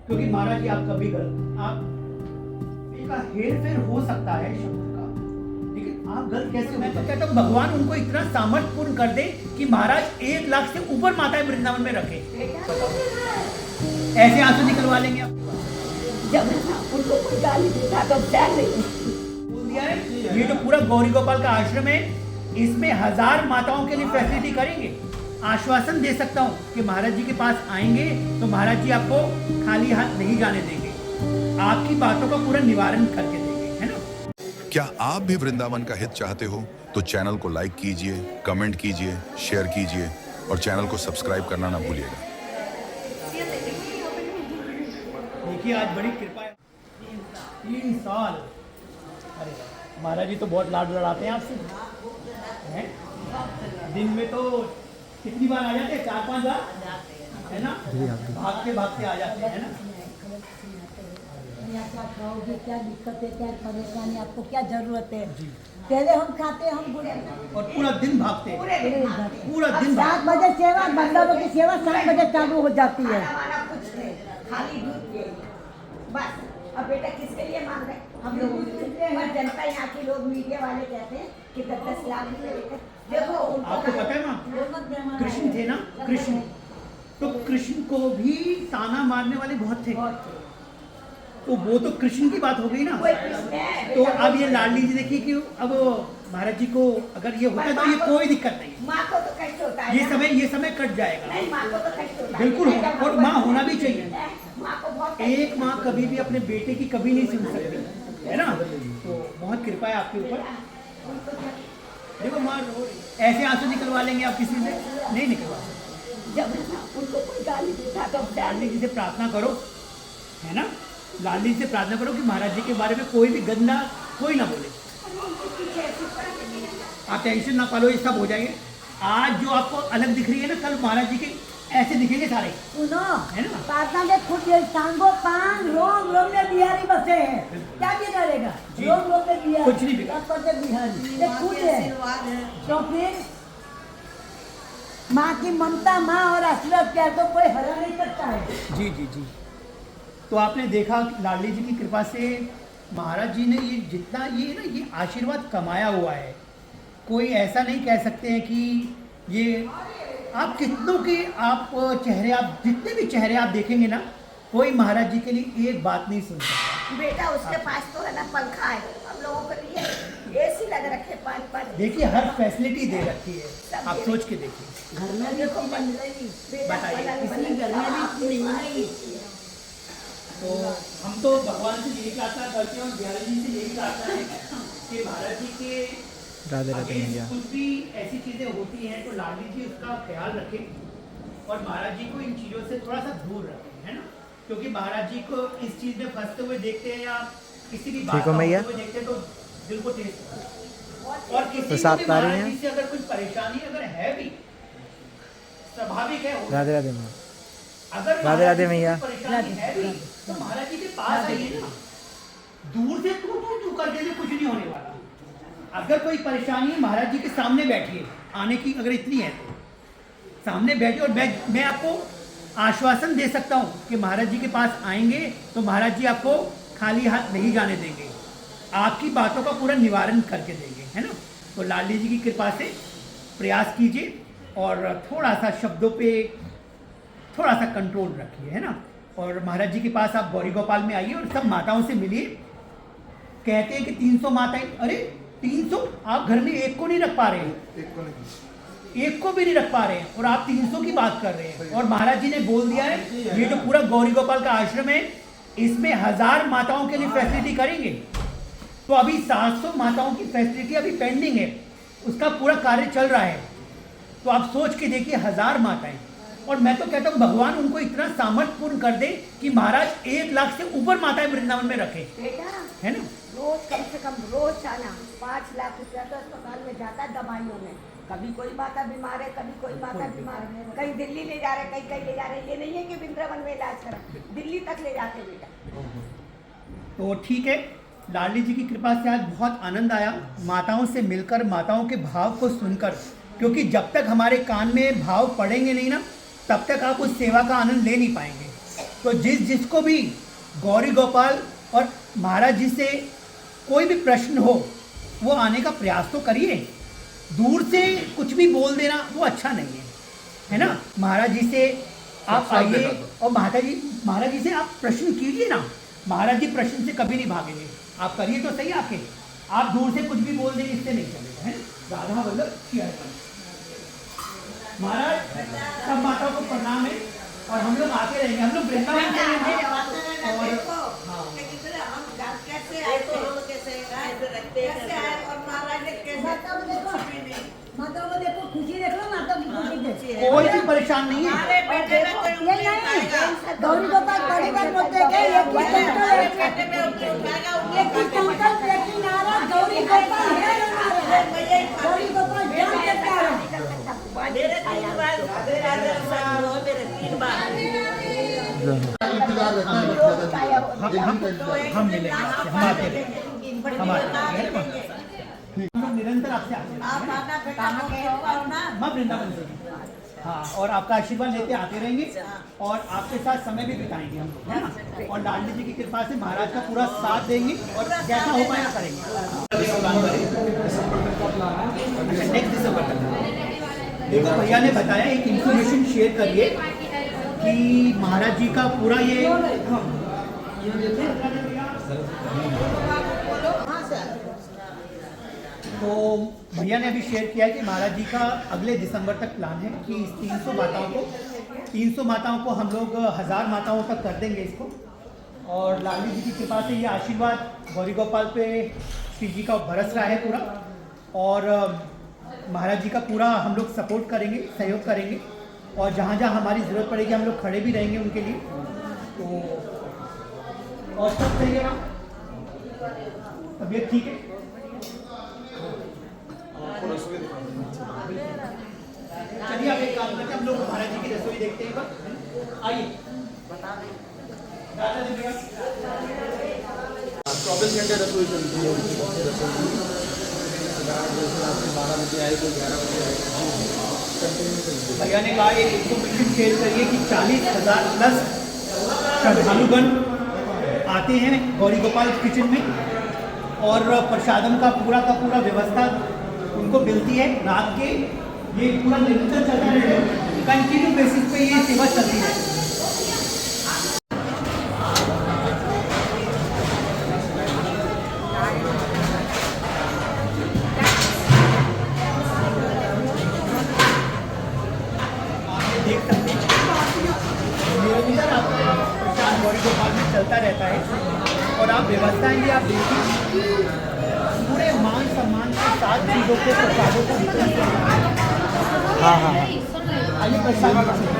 क्योंकि महाराज जी आप कभी गलत आप का हेर फेर हो सकता है शब्द का, लेकिन आप गलत कैसे? मैं तो कहता हूँ भगवान उनको इतना सामर्थ्यपूर्ण कर दे कि महाराज 1 लाख से ऊपर माताएं वृंदावन में रखे। ऐसे आंसू निकलवा लेंगे आप। जब उनको कोई गाली देता तो प्यार नहीं बोल दिया है ये जो पूरा गौरी गोपाल का आश्रम है, इसमें 1000 माताओं के लिए फैसिलिटी करेंगे। आश्वासन दे सकता हूँ कि महाराज जी के पास आएंगे तो महाराज जी आपको खाली हाथ नहीं जाने देंगे, आपकी बातों का पूरा निवारण करके देंगे, है ना। क्या आप भी वृंदावन का हित चाहते हो तो चैनल को लाइक कीजिए, कमेंट कीजिए, शेयर कीजिए और चैनल को सब्सक्राइब करना ना भूलिएगा। देखिए आज बड़ी कृपा है, 3 साल। अरे महाराज जी तो बहुत लाड लड़ाते हैं आपसे, हैं? दिन में तो कितनी बार आ जाते हैं? 4-5 बार, है ना? भागते भागते आ जाते हैं, है ना? क्या खाओगे, क्या दिक्कत है, क्या परेशानी, आपको क्या जरूरत है? पहले हम खाते हम बुरे और पूरा दिन भागते हैं, पूरा दिन 7 बजे सेवा, बंदरों की सेवा 7 बजे चालू हो जाती है। कुछ नहीं, खाली दूध पिए बस। अब बेटा किसके लिए मांग रहे? हम लोग पर जनता यहाँ के लोग मीडिया वाले कहते हैं कि 10-10 लाख रुपए लेकर देखो। आपको पता है ना कृष्ण थे ना, कृष्ण तो कृष्ण को भी ताना मारने वाले बहुत थे, तो वो तो कृष्ण की बात हो गई ना। तो अब ये लाडली जी देखिए कि अब महाराज जी को अगर ये होता है तो ये कोई दिक्कत नहीं है। माँ को तो कष्ट होता है, ये समय कट जाएगा। नहीं माँ को तो कष्ट होता है, बिल्कुल होगा, और माँ होना भी चाहिए। माँ को बहुत एक माँ कभी भी अपने बेटे की कभी नहीं सुन सकती, है ना। तो बहुत कृपा है आपके ऊपर। देखो माँ ऐसे आंसू निकलवा लेंगे आप, किसी से नहीं निकलवा सकते। जब उनको कोई गाली देता तो लाडली जी से प्रार्थना करो, है ना, लाडली जी से प्रार्थना करो कि महाराज जी के बारे में कोई भी गंदा कोई ना बोले। आप टेंशन ना पालो, ये सब हो जाएंगे। आज जो आपको अलग दिख रही है ना, कल महाराज जी के ऐसे दिखेंगे सारे, सुनो, है ना। प्रार्थना में खुद ये सांगो पान रोम रोम में बिहारी बसे हैं, क्या बिगड़ेगा? रोम रोम में बिहारी, कुछ नहीं बिगड़ा। बिहारी ये खुद है। तो फिर माँ की ममता, माँ और आशीर्वाद प्यार को कोई हरा नहीं सकता है। जी जी जी। तो आपने देखा लाडली जी की कृपा से महाराज जी ने ये जितना ये ना ये आशीर्वाद कमाया हुआ है, कोई ऐसा नहीं कह सकते हैं कि ये आप कितनों के आप चेहरे, आप जितने भी चेहरे आप देखेंगे ना, कोई महाराज जी के लिए एक बात नहीं सुन सकता। बेटा उसके पास तो है ना पंखा है, हम लोगों के लिए एसी लग रखे 5-5। देखिए हर फैसिलिटी दे रखी है, आप सोच के देखिए। घर में देखो बताइए किसी घर में भी नहीं। तो हम तो भगवान से यही प्रार्थना करते हैं और बिहारी जी से यही प्रार्थना है कि महाराज जी के राधे राधे मैया कुछ भी ऐसी चीजें होती हैं तो लाडली जी उसका ख्याल रखें और महाराज जी को इन चीजों से थोड़ा सा दूर रखें, है ना। क्योंकि महाराज जी को इस चीज में फंसते हुए देखते हैं या किसी भी बात में देखते हैं तो दिल को ठेस होता है। और किसी को भी महाराज जी से अगर कुछ परेशानी अगर है भी, स्वाभाविक है, राधे राधे मैया, अगर राधे राधे मैया, परेशानी है भी तो महाराज जी के पास आइए ना। दूर से तू करके कुछ नहीं होने वाला। अगर कोई परेशानी है महाराज जी के सामने बैठिए, आने की अगर इतनी है तो सामने बैठिए। और मैं आपको आश्वासन दे सकता हूँ कि महाराज जी के पास आएंगे तो महाराज जी आपको खाली हाथ नहीं जाने देंगे, आपकी बातों का पूरा निवारण करके देंगे, है ना। तो लाडली जी की कृपा से प्रयास कीजिए और थोड़ा सा शब्दों पे थोड़ा सा कंट्रोल रखिए, है ना। और महाराज जी के पास आप गौरी गोपाल में आइए और सब माताओं से मिलिए। कहते हैं कि 300 माताएं, अरे 300 आप घर में एक को नहीं रख पा रहे हैं, एक को भी नहीं रख पा रहे हैं और आप 300 की बात कर रहे हैं। और महाराज जी ने बोल दिया है ये जो पूरा गौरी गोपाल का आश्रम है, इसमें 1000 माताओं के लिए फैसिलिटी करेंगे। तो अभी 700 माताओं की फैसिलिटी अभी पेंडिंग है, उसका पूरा कार्य चल रहा है। तो आप सोच के देखिए 1000 माताएं। और मैं तो कहता हूँ भगवान उनको इतना सामर्थ्यपूर्ण कर दे कि महाराज 1 लाख से ऊपर माताएं वृंदावन में रखे, बेटा है ना। रोज कम से कम रोज आना 5 लाख रुपया तो अस्पताल में जाता है दवाइयों में। कभी कोई माता बीमार है, कभी कोई माता बीमार है, कहीं दिल्ली ले जा रहे, कहीं ले जा रहे। ये नहीं है कि वृंदावन में इलाज करा, दिल्ली तक ले जाते बेटा। तो ठीक है, लाडली जी की कृपा से आज बहुत आनंद आया माताओं से मिलकर, माताओं के भाव को सुनकर। क्योंकि जब तक हमारे कान में भाव पड़ेंगे नहीं ना, तब तक आप उस सेवा का आनंद ले नहीं पाएंगे। तो जिसको भी गौरी गोपाल और महाराज जी से कोई भी प्रश्न हो वो आने का प्रयास तो करिए। दूर से कुछ भी बोल देना वो अच्छा नहीं है ना। महाराज जी से आप आइए और महाराज जी से आप प्रश्न कीजिए ना। महाराज जी प्रश्न से कभी नहीं भागेंगे। आप करिए तो सही आके। आप दूर से कुछ भी बोल देंगे इससे नहीं चलेगा, है। राधा वल्लभ शेयर महाराज सब माताओं को प्रणाम है और हम लोग आते रहेंगे। हम लोग वृंदावन से हैं और माता को देखो, खुशी देख लो, माता की खुशी देखो। कोई भी परेशान नहीं है। ये नहीं गौरी गोपाल बड़ी बात बोलते हैं कि एक ही संकल्प लेकिन नाराज गौरी गोपाल है ना नाराज। गौरी गोपाल जान के प्यार हम मिलेंगे, हम आते रहेंगे। हम लोग निरंतर आपसे आते रहेंगे। माँ वृंदावन से। हाँ, और आपका आशीर्वाद लेते आते रहेंगे और आपके साथ समय भी बिताएंगे हम, है ना। और लाल जी की कृपा से महाराज का पूरा साथ देंगे और जैसा हो पाएगा करेंगे। नेक्स्ट दिसंबर तक। देखो भैया ने बताया एक इंफॉर्मेशन शेयर करिए कि महाराज जी का पूरा ये तो भैया ने अभी शेयर किया है कि महाराज जी का अगले दिसंबर तक प्लान है कि इस 300 माताओं को हम लोग 1000 माताओं तक कर देंगे इसको। और लाली जी की कृपा से ये आशीर्वाद गौरी गोपाल पे श्री जी का बरस रहा है पूरा। और महाराज जी का पूरा हम लोग सपोर्ट करेंगे, सहयोग करेंगे और जहाँ जहाँ हमारी ज़रूरत पड़ेगी हम लोग खड़े भी रहेंगे उनके लिए। तो और सब सही है, तबीयत ठीक है। चलिए अब एक काम करते हैं, हम लोग महाराज जी की रसोई देखते हैं। आइए 24 घंटे रसोई चलती है। 12 बजे आए तो 11 बजे आए, कंटिन्यू चलती है। भैया ने कहा एक इन्फॉर्मेशन शेयर करिए कि 40,000 प्लस श्रद्धालुगण आते हैं गौरी गोपाल किचन में और प्रसादम का पूरा व्यवस्था उनको मिलती है। रात के ये पूरा निरंतर चलता रहेगा, कंटिन्यू बेसिस पे ये सेवा चलती है। देख सकते हैं निरंतर आपका प्रसाद गौरी गोपाल में चलता रहता है और आप व्यवस्थाएं भी आप देखिए पूरे मान सम्मान के साथ चीज़ों को प्रसादों को वितरण करते हैं। हाँ हाँ आइए प्रसाद बताइए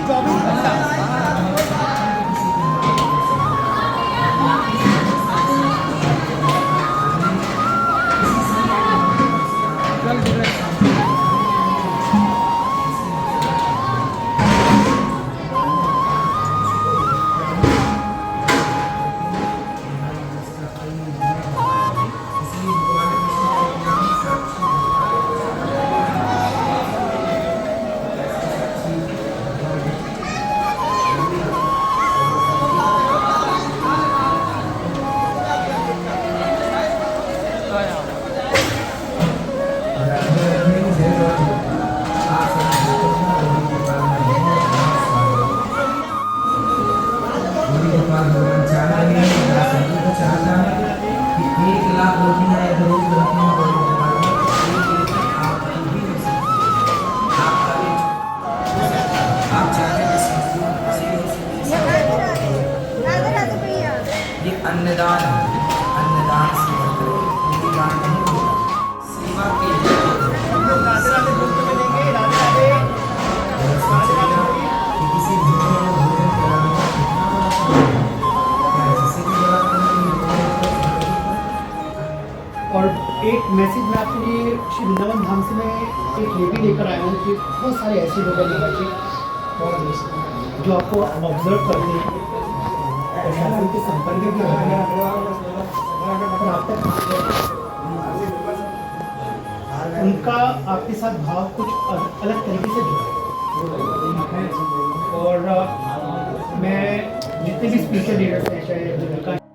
24 घंटा अन्नदान सेवा करें, यदि दान नहीं होगा सेवा के हम लोग राधे राधे बोलते मिलेंगे। राधे राधे राधे राधे बोलिए। कि किसी भूखे को भोजन कराना या किसी भी बड़ा और एक मैसेज मैं आपके लिए श्री वृंदावन धाम से मैं एक ये भी लेकर आया हूँ कि बहुत सारे ऐसे लोग हैं यहाँ पे जो आपको ऑब्जर्व करते हैं, प्रशासन के संपर्क में भी रहते हैं और आप तक उनका आपके साथ भाव कुछ अलग तरीके से जुड़ा है। और मैं जितने भी स्पीकर लीडर्स हैं, चाहे